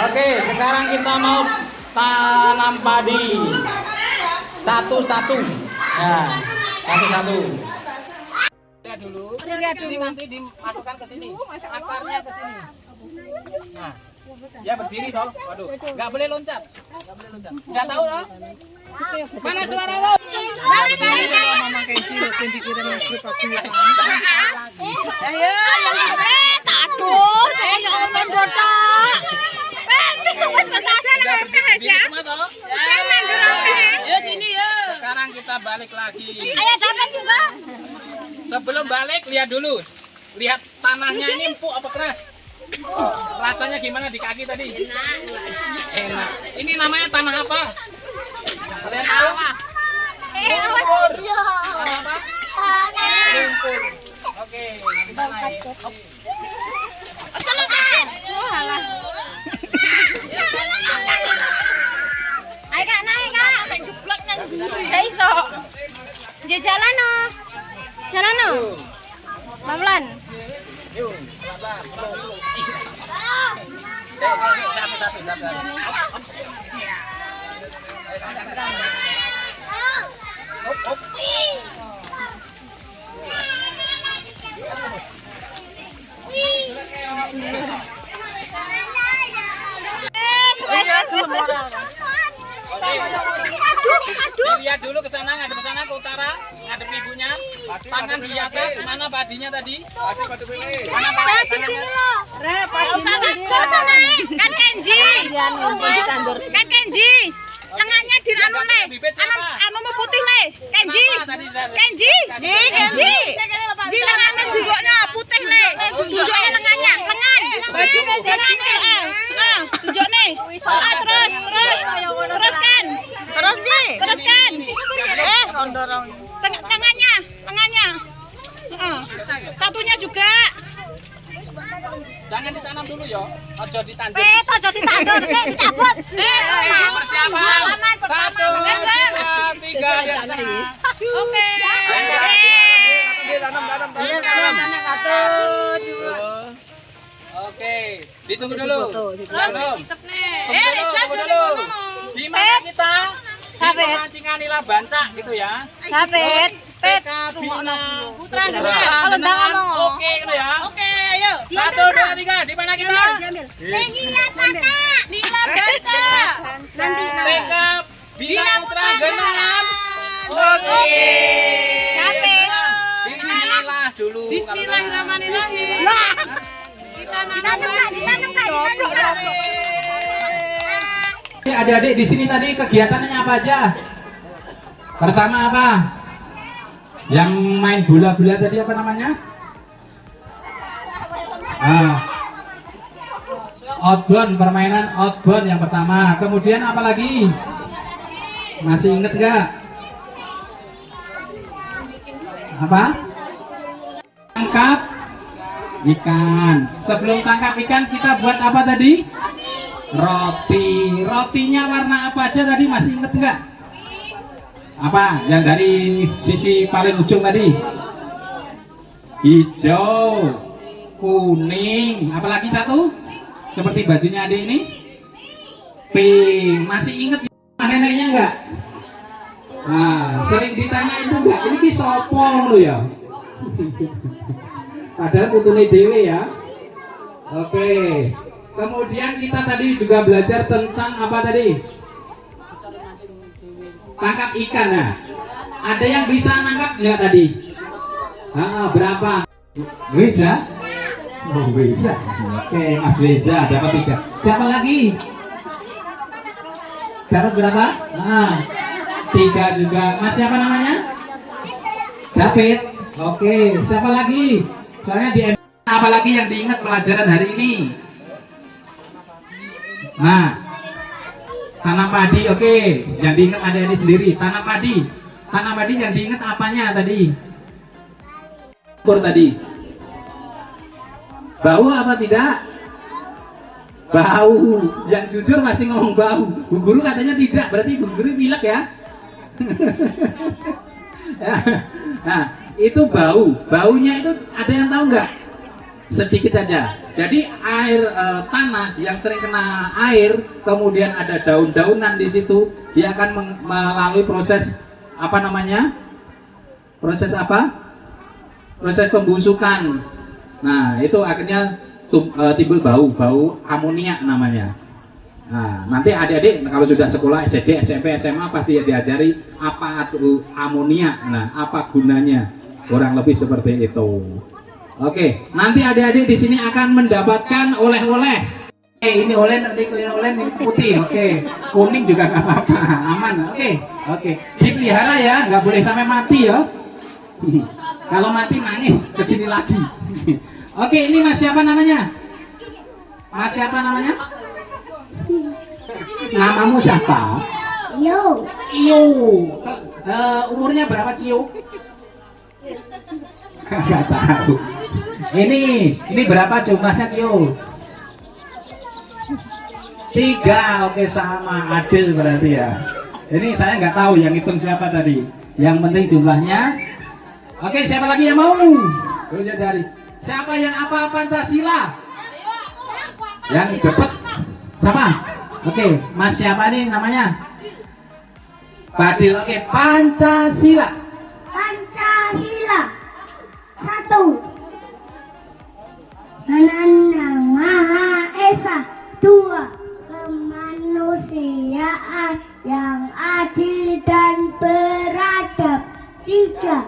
[SPEAKER 5] Oke, sekarang kita mau tanam padi satu-satu. Nah, satu-satu. Lihat dulu. Ini nanti dimasukkan ke sini. Akarnya ke sini. Nah, ya berdiri toh. Waduh, nggak boleh loncat. Nggak tahu toh? Mana suara lo? Mama Kenci, kirim klip aku ya.
[SPEAKER 2] Ayo, yang aduh, saya ngomong bodoh.
[SPEAKER 5] Yuk sini yuk. Sekarang kita balik lagi.
[SPEAKER 2] Ayo dapat juga.
[SPEAKER 5] Sebelum balik lihat dulu. Lihat tanahnya ini empuk apa keras? Rasanya gimana di kaki tadi? Enak. Ini namanya tanah apa? Kalian tahu? Lumpur. Tanah apa? Lumpur. Oke, kita naik.
[SPEAKER 2] Ayo kak naik kak. Gak iso. Jalan no. Pelan-pelan.
[SPEAKER 5] Yuk, pelan-pelan, slow. Satu. Hop. lihat dulu ke sana, ngadep sana ke utara, ngadep ibunya. Tangan di atas, mana padinya tadi? Mana tangannya?
[SPEAKER 2] Kan Kenji. Kan Kenji. Lengannya di anu le. Anu mau putih le. Kenji. Kenji. Kenji. Di lengannya tunjuknya putih le. Tunjuknya lengannya. Lengan. Baju lengannya. Tunjuk nih. Teruskan. Teruskan. Tangannya. Satunya juga.
[SPEAKER 5] Jangan ditanam dulu ya, aja ditandur.
[SPEAKER 2] Aja ditandur, saya dicabut.
[SPEAKER 5] Persiapan. 1, 2, 3 dari sana.
[SPEAKER 2] Oke.
[SPEAKER 5] Oke, ditunggu dulu. Belum.
[SPEAKER 2] Richard
[SPEAKER 5] dulu. Di mana kita? Di pemancingan Nila Bancak gitu ya.
[SPEAKER 4] David,
[SPEAKER 5] TK Bina
[SPEAKER 2] Putra
[SPEAKER 5] Genangan. Oke gitu ya.
[SPEAKER 2] Oke, ayo.
[SPEAKER 5] 1, 2, 3. Di mana kita?
[SPEAKER 2] Nila Baca.
[SPEAKER 5] TK Bina Putra Genangan. Oke.
[SPEAKER 2] David.
[SPEAKER 5] Bismillah dulu.
[SPEAKER 2] Bismillahirrahmanirrahim. Kita nanam padi.
[SPEAKER 5] Adik-adik di sini tadi kegiatannya apa aja? Pertama apa? Yang main bola-bola tadi apa namanya? Outbound, permainan outbound yang pertama. Kemudian apa lagi? Masih inget gak? Apa? Tangkap ikan. Sebelum tangkap ikan kita buat apa tadi? Roti. Rotinya warna apa aja tadi, masih inget nggak? Apa yang dari sisi paling ujung tadi? Hijau, kuning, apalagi satu seperti bajunya adik ini, pink. Masih inget neneknya nggak? Nah, sering ditanya itu nggak? Ini ki sopo lo ya? Padahal putune dewe ya. Oke. Kemudian kita tadi juga belajar tentang apa tadi? Tangkap ikan ya. Ada yang bisa nangkap nggak tadi? Berapa? Bisa? Oh, bisa. Oke, Mas Reza dapat 3. Siapa lagi? Dapat berapa? 3 juga. Mas siapa namanya? David. Oke, siapa lagi? Soalnya di apalagi yang diingat pelajaran hari ini? Tanam padi, oke. Yang diingat adik-adik sendiri. Tanam padi yang diingat apanya tadi? Ukur tadi. Bau apa tidak? Bau. Yang jujur pasti ngomong bau. Bu Guru katanya tidak, berarti Bu Guru pilek ya. Nah, itu bau. Baunya itu ada yang tahu nggak? Sedikit aja. Jadi air tanah yang sering kena air, kemudian ada daun-daunan di situ, dia akan melalui proses apa namanya? Proses apa? Proses pembusukan. Nah, itu akhirnya timbul bau amonia namanya. Nah, nanti adik-adik kalau sudah sekolah SD, SMP, SMA pasti diajari apa itu amonia. Nah, apa gunanya? Kurang lebih seperti itu. Oke, nanti adik-adik di sini akan mendapatkan oleh-oleh. Ini oleh nanti oleh ini putih. Oke, kuning juga nggak apa-apa, aman. Oke. Dipelihara ya, nggak boleh sampai mati ya. Kalau mati nangis kesini lagi. Oke, ini Mas siapa namanya? Mas siapa namanya? Namamu siapa? Cio. Umurnya berapa Cio? Gak tahu. Ini berapa jumlahnya Kyo? 3. Oke, sama, adil berarti ya. Ini saya nggak tahu yang hitung siapa tadi. Yang penting jumlahnya. Oke, siapa lagi yang mau? Dari siapa yang apa Pancasila? Yang dapat sama. Oke, Mas siapa nih namanya? Badil. Oke, Pancasila.
[SPEAKER 3] 1. Nana Maha Esa. 2. Kemanusiaan yang adil dan benar. 3.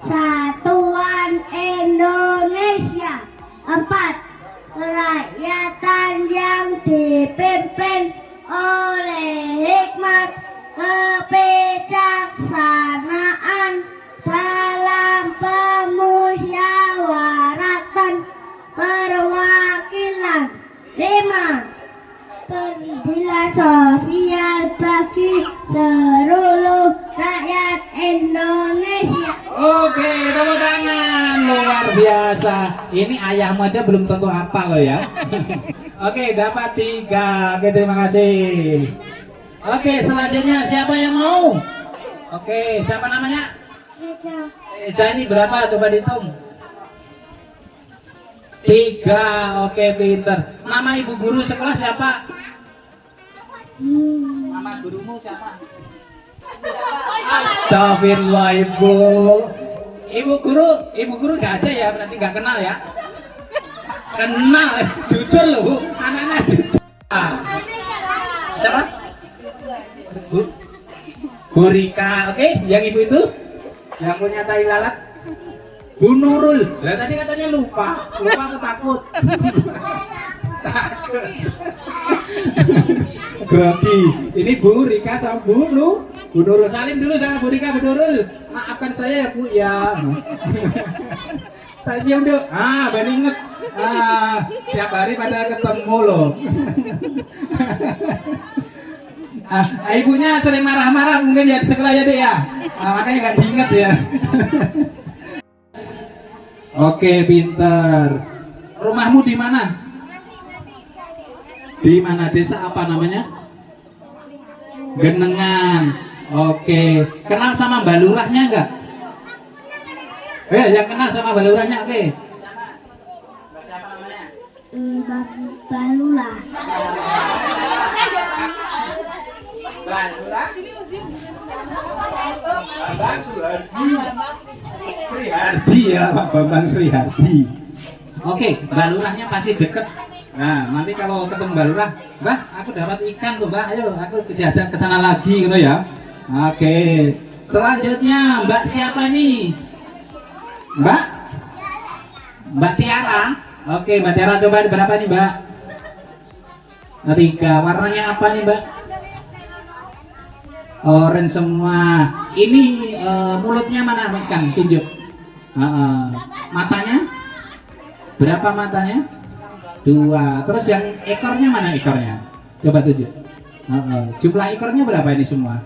[SPEAKER 3] Satuan Indonesia. 4. Kerakyatan yang dipimpin oleh hikmat kebijaksanaan dalam pemusyawaratan perwakilan. 5. Keadilan sosial bagi seluruh rakyat Indonesia.
[SPEAKER 5] Oke, tepuk tangan. Luar biasa. Ini ayahmu aja belum tentu apa loh ya. Oke, dapat 3. Oke, terima kasih. Oke, selanjutnya siapa yang mau? Oke, siapa namanya? Eza, ini berapa? Coba dihitung. 3. Oke, pinter. Nama ibu guru sekolah siapa? Nama gurumu siapa? Astagfirullah, ibu. Ibu guru nggak ada ya, berarti nggak kenal ya? Kenal, jujur loh, Bu. Anak-anak jujur. Siapa? Bu Rika, oke? Yang ibu itu? Yang punya tai lalat? Bu Nurul. Lah tadi katanya lupa aku takut. Takut. Grogi. Ini Bu Rika sama Bu Nurul. Salim dulu sama Bu Rika, Bu Nurul. Maafkan saya ya, Bu ya. Tak cium dulu. Baru inget. Siap hari pada ketemu loh. Ibunya sering marah-marah mungkin ya di sekolah ya, Dek ya. Makanya nggak diinget ya. Oke, pinter. Rumahmu di mana? Di mana? Desa apa namanya? Genengan. Oke. Kenal sama Mbak Lurahnya enggak? Yang kenal sama Mbak Lurahnya, oke. Siapa namanya?
[SPEAKER 3] Mbak Lurah.
[SPEAKER 5] Mbak Lurah? Bambang Suhardi. Sri Hardi ya, Pak Bambang Sri Hardi. Oke, Mbak Lurahnya pasti deket. Nah, nanti kalau ketemu Mbak Lurah, Mbak, aku dapat ikan tuh, Mbak. Ayo, aku kejajak ke sana lagi, gitu ya. Oke. Selanjutnya, Mbak siapa nih? Mbak Tiara. Oke, Mbak Tiara coba berapa nih, Mbak? 3. Warnanya apa nih, Mbak? Orange semua. Ini mulutnya mana, Kang? Tunjuk. Matanya? Berapa matanya? 2. Terus yang ekornya mana ekornya? Coba tunjuk. Jumlah ekornya berapa ini semua?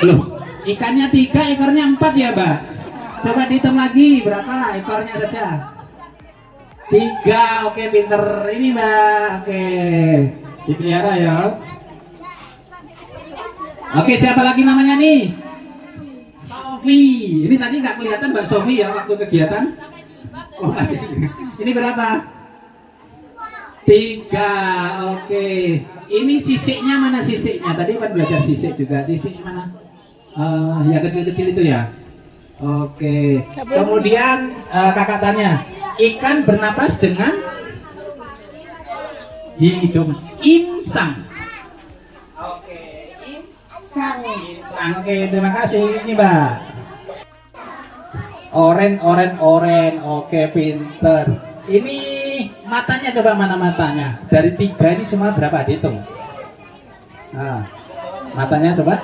[SPEAKER 5] Loh, ikannya 3, ekornya 4 ya, Mbak? Coba dihitung lagi berapa ekornya saja. 3. Oke, pinter ini, Mbak. Oke, dipelihara ya. Oke, siapa lagi namanya nih? Sofi. Ini tadi nggak kelihatan Mbak Sofi ya waktu kegiatan. Oh, ini berapa? 3. Oke. Ini sisiknya mana sisiknya? Tadi kan belajar sisik juga. Sisiknya mana? Ya kecil-kecil itu ya. Oke. Kemudian kakak tanya, ikan bernapas dengan hidung. Insang. Oke. Insang. Oke, terima kasih. Ini Mbak. Oren. Oke, pinter. Ini matanya coba mana matanya? Dari 3 ini semua berapa dihitung? Nah, matanya coba.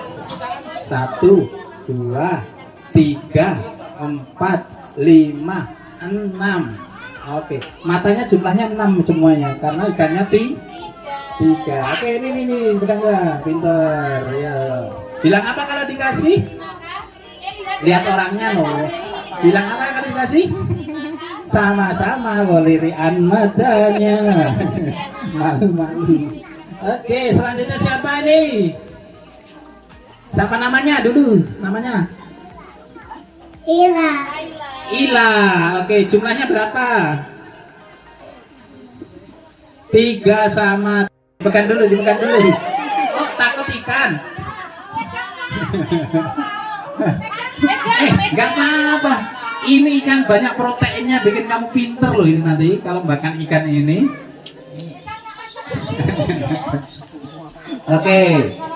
[SPEAKER 5] 1, 2, 3, 4, 5, 6. Oke, matanya jumlahnya 6 semuanya karena ikannya 3. Oke, ini pegang nggak? Pinter ya. Bilang apa kalau dikasih? Lihat orangnya loh. Bilang apa kalau dikasih? Sama-sama bolirian matanya. Malu-malu. Oke, selanjutnya siapa nih? Siapa namanya dulu? Namanya? Ila. Oke, jumlahnya berapa? 3 sama. Dipegang dulu. Oh, takut ikan. Gak apa-apa. Ini ikan banyak proteinnya, bikin kamu pinter loh ini nanti kalau makan ikan ini. Oke,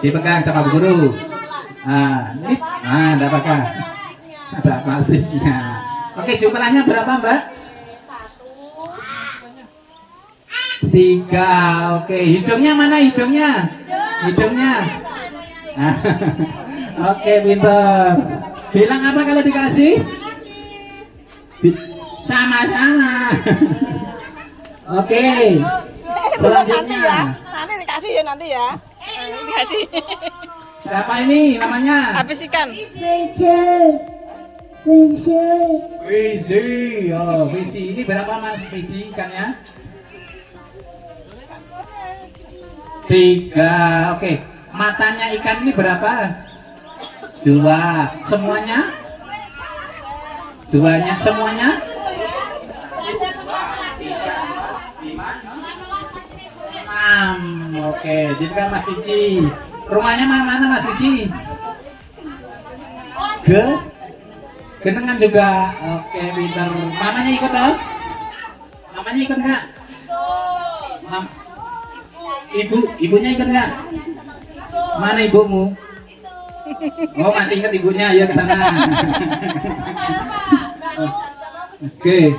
[SPEAKER 5] dipegang sama guru. Dapatkan. Ada plastiknya. Oke, jumlahnya berapa, Mbak? 3. Oke, hidungnya mana hidungnya? Hidungnya. Oke, pintar. Bilang apa kalau dikasih? Sama-sama. Oke. Selanjutnya.
[SPEAKER 4] Nanti dikasih ya nanti ya. Dikasih.
[SPEAKER 5] Siapa ini namanya?
[SPEAKER 4] Habis ikan.
[SPEAKER 5] Wisi. Oh, Wisi. Ini berapa Mas Wisi ikannya? 3. Oke. Matanya ikan ini berapa? 2. Semuanya? 2-nya semuanya? 6. Oke, jadi kan Mas Wiji. Rumahnya mana Mas Wiji? Genengan juga. Oke, pintar. Mamanya ikut toh? Mamanya ikut nggak? Ibunya ikut nggak? Mana ibumu? Oh, masih ingat ibunya, ya ke sana. Oke,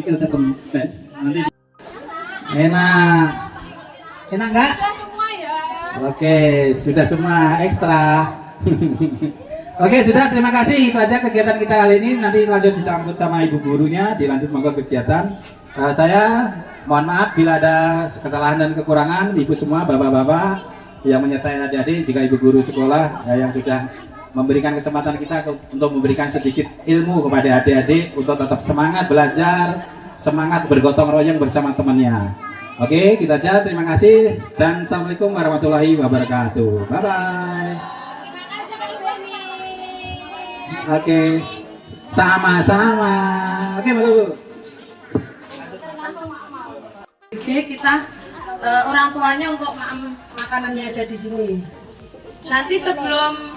[SPEAKER 5] kita satu tes. Nanti enak. Enak nggak? Oke, sudah semua ekstra. Oke, sudah, terima kasih. Itu aja kegiatan kita kali ini. Nanti lanjut disambut sama ibu gurunya, dilanjut monggo kegiatan. Saya mohon maaf bila ada kesalahan dan kekurangan. Ibu semua, bapak-bapak yang menyertai adik-adik, juga ibu guru sekolah yang sudah memberikan kesempatan kita untuk memberikan sedikit ilmu kepada adik-adik untuk tetap semangat belajar, semangat bergotong royong bersama temannya. Oke, kita aja. Terima kasih dan assalamualaikum warahmatullahi wabarakatuh. Bye bye. Oke, sama-sama. Oke, Bu.
[SPEAKER 2] Oke, kita orang tuanya untuk makanannya ada di sini. Nanti sebelum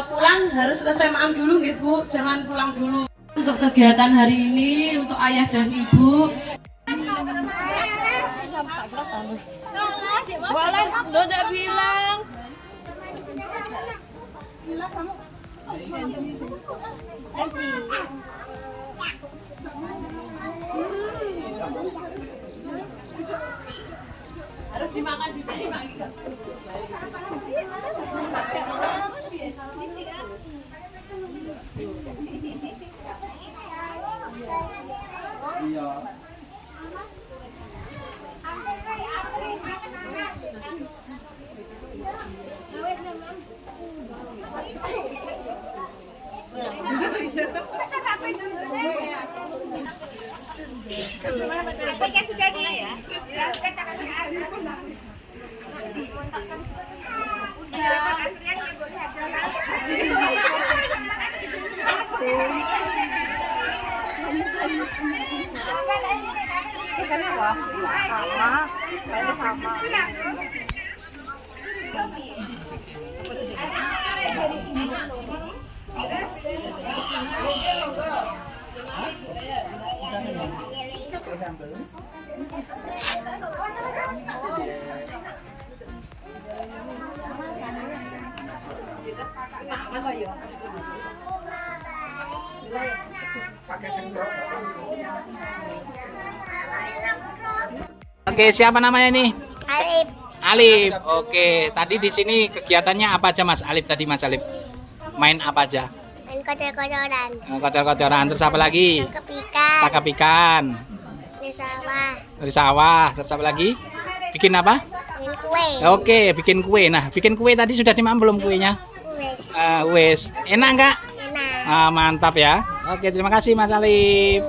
[SPEAKER 2] pulang harus selesai maam dulu, gitu Bu. Jangan pulang dulu. Untuk kegiatan hari ini untuk ayah dan ibu. Boleh, lo udah bilang. Harus dimakan di sini, Pak.
[SPEAKER 5] Oke, siapa namanya nih?
[SPEAKER 3] Alif.
[SPEAKER 5] Alif. Oke, tadi di sini kegiatannya apa aja Mas Alif tadi Mas Alif? Main apa aja?
[SPEAKER 3] Main kocor-kocoran.
[SPEAKER 5] Kocor-kocoran. Terus apa lagi?
[SPEAKER 3] Tangkap ikan.
[SPEAKER 5] Tangkap ikan.
[SPEAKER 3] Di sawah.
[SPEAKER 5] Dari sawah. Terus apa lagi? Bikin apa?
[SPEAKER 3] Main kue.
[SPEAKER 5] Oke, bikin kue. Nah, bikin kue tadi sudah dimakan belum kuenya?
[SPEAKER 3] Wes.
[SPEAKER 5] Wes. Enak nggak?
[SPEAKER 3] Enak.
[SPEAKER 5] Mantap ya. Oke, terima kasih Mas Alif.